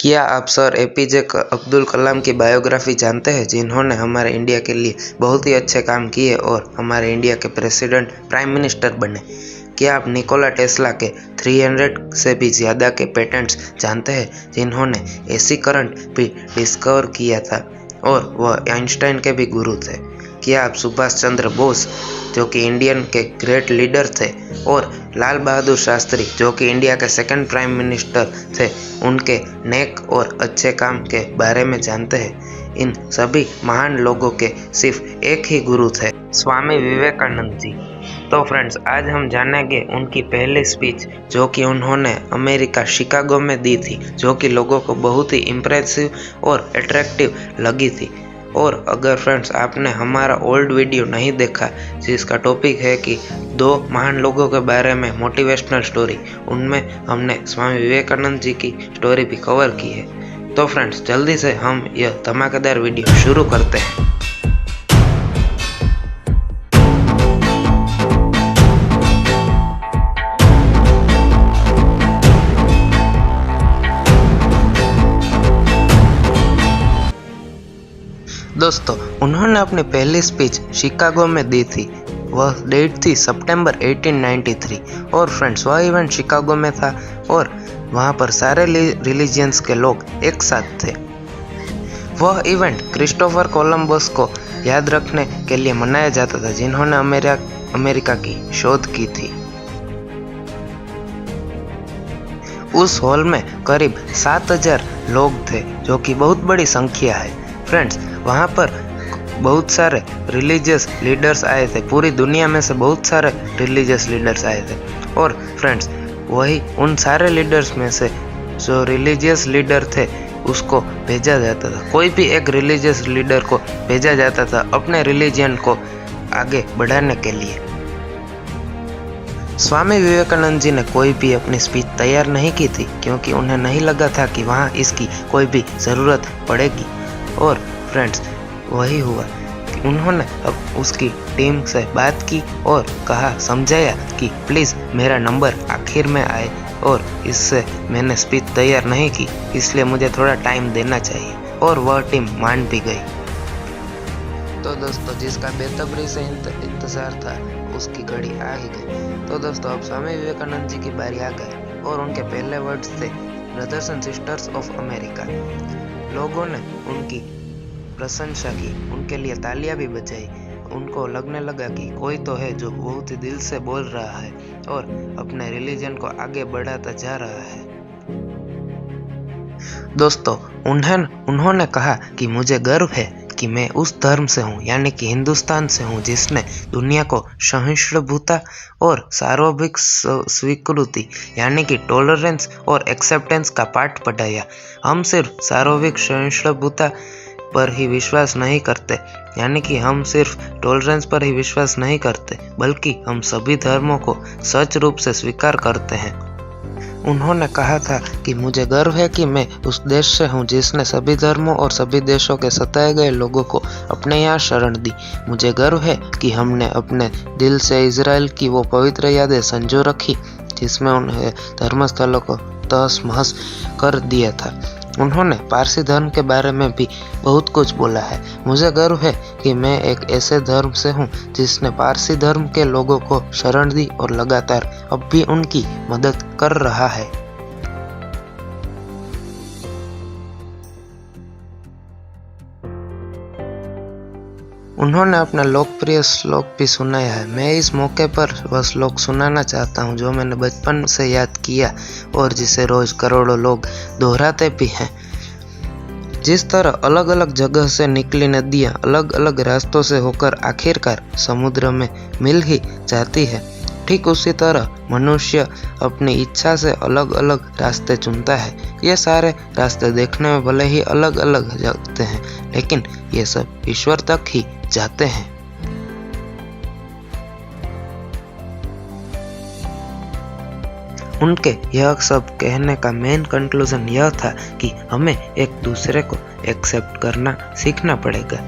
क्या आप sir APJ Abdul Kalam की बायोग्राफी जानते हैं, जिन्होंने हमारे इंडिया के लिए बहुत ही अच्छे काम किए और हमारे इंडिया के प्रेसिडेंट प्राइम मिनिस्टर बने? क्या आप निकोला टेस्ला के 300 से भी ज़्यादा के पेटेंट्स जानते हैं, जिन्होंने एसी करंट भी डिस्कवर किया था और वह आइंस्टाइन के भी गुरु थे? क्या आप सुभाष चंद्र बोस, जो कि इंडियन के ग्रेट लीडर थे, और लाल बहादुर शास्त्री, जो कि इंडिया के सेकंड प्राइम मिनिस्टर थे, उनके नेक और अच्छे काम के बारे में जानते हैं? इन सभी महान लोगों के सिर्फ एक ही गुरु थे, स्वामी विवेकानंद जी। तो फ्रेंड्स, आज हम जानेंगे उनकी पहली स्पीच, जो कि उन्होंने अमेरिका शिकागो में दी थी, जो कि लोगों को बहुत ही इम्प्रेसिव और अट्रैक्टिव लगी थी। और अगर फ्रेंड्स आपने हमारा ओल्ड वीडियो नहीं देखा, जिसका टॉपिक है कि 2 महान लोगों के बारे में मोटिवेशनल स्टोरी, उनमें हमने स्वामी विवेकानंद जी की स्टोरी भी कवर की है। तो फ्रेंड्स, जल्दी से हम यह धमाकेदार वीडियो शुरू करते हैं। दोस्तों, उन्होंने अपनी पहली स्पीच शिकागो में दी थी। वह डेट थी सितंबर 1893 और फ्रेंड्स, वह इवेंट शिकागो में था और वहां पर सारे रिलीजियंस के लोग एक साथ थे। वह इवेंट क्रिस्टोफर कोलंबस को याद रखने के लिए मनाया जाता था, जिन्होंने अमेरिका की शोध की थी। उस हॉल में करीब 7000 लोग थे, जो कि बहुत बड़ी संख्या है। फ्रेंड्स, वहाँ पर बहुत सारे रिलीजियस लीडर्स आए थे। पूरी दुनिया में से बहुत सारे रिलीजियस लीडर्स आए थे। और फ्रेंड्स, वही उन सारे लीडर्स में से जो रिलीजियस लीडर थे, उसको भेजा जाता था। कोई भी एक रिलीजियस लीडर को भेजा जाता था अपने रिलीजन को आगे बढ़ाने के लिए। स्वामी विवेकानंद जी ने कोई भी अपनी स्पीच तैयार नहीं की थी, क्योंकि उन्हें नहीं लगा था कि वहाँ इसकी कोई भी ज़रूरत पड़ेगी। और फ्रेंड्स, वही हुआ कि उन्होंने अब उसकी टीम से बात की और कहा, समझाया कि प्लीज़ मेरा नंबर आखिर में आए और इससे मैंने स्पीच तैयार नहीं की, इसलिए मुझे थोड़ा टाइम देना चाहिए। और वह टीम मान भी गई। तो दोस्तों, जिसका बेसब्री से इंतज़ार था, उसकी घड़ी आ ही गई। तो दोस्तों, अब स्वामी विवेकानंद जी की बारी आ गई और उनके पहले वर्ड्स थे, brothers and sisters of America. लोगों ने उनकी प्रशंसा की, उनके लिए तालियां भी बजाई। उनको लगने लगा कि कोई तो है जो बहुत ही दिल से बोल रहा है और अपने रिलीजन को आगे बढ़ाता जा रहा है। दोस्तों, उन्होंने कहा कि मुझे गर्व है कि मैं उस धर्म से हूँ, यानी कि हिंदुस्तान से हूँ, जिसने दुनिया को सहिष्णुता और सार्वभौमिक स्वीकृति, यानी कि टॉलरेंस और एक्सेप्टेंस का पाठ पढ़ाया। हम सिर्फ सार्वभौमिक सहिष्णुता पर ही विश्वास नहीं करते, यानी कि हम सिर्फ टॉलरेंस पर ही विश्वास नहीं करते, बल्कि हम सभी धर्मों को सच रूप से स्वीकार करते हैं। उन्होंने कहा था कि मुझे गर्व है कि मैं उस देश से हूँ जिसने सभी धर्मों और सभी देशों के सताए गए लोगों को अपने यहाँ शरण दी। मुझे गर्व है कि हमने अपने दिल से इजराइल की वो पवित्र यादें संजो रखी, जिसमें उन्हें धर्मस्थलों को तहस महस कर दिया था। उन्होंने पारसी धर्म के बारे में भी बहुत कुछ बोला है। मुझे गर्व है कि मैं एक ऐसे धर्म से हूँ जिसने पारसी धर्म के लोगों को शरण दी और लगातार अब भी उनकी मदद कर रहा है। उन्होंने अपना लोकप्रिय श्लोक भी सुनाया है। मैं इस मौके पर वह श्लोक सुनाना चाहता हूँ, जो मैंने बचपन से याद किया और जिसे रोज करोड़ों लोग दोहराते भी हैं। जिस तरह अलग अलग जगह से निकली नदियाँ अलग अलग रास्तों से होकर आखिरकार समुद्र में मिल ही जाती है, ठीक उसी तरह मनुष्य अपनी इच्छा से अलग अलग रास्ते चुनता है। ये सारे रास्ते देखने में भले ही अलग अलग लगते हैं, लेकिन ये सब ईश्वर तक ही जाते हैं। उनके यह सब कहने का मेन कंक्लूजन यह था कि हमें एक दूसरे को एक्सेप्ट करना सीखना पड़ेगा,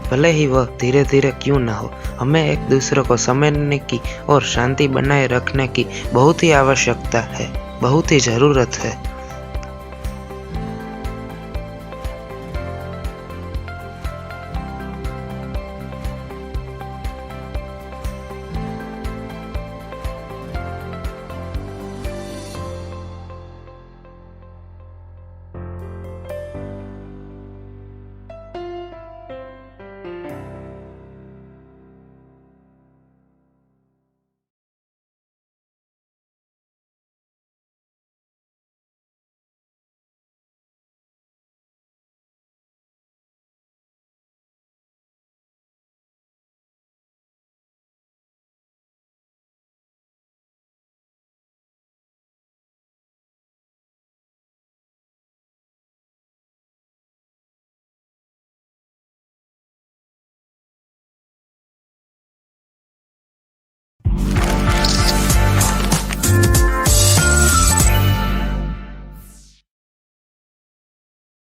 भले ही वह धीरे धीरे क्यों ना हो। हमें एक दूसरे को समझने की और शांति बनाए रखने की बहुत ही आवश्यकता है, बहुत ही ज़रूरत है।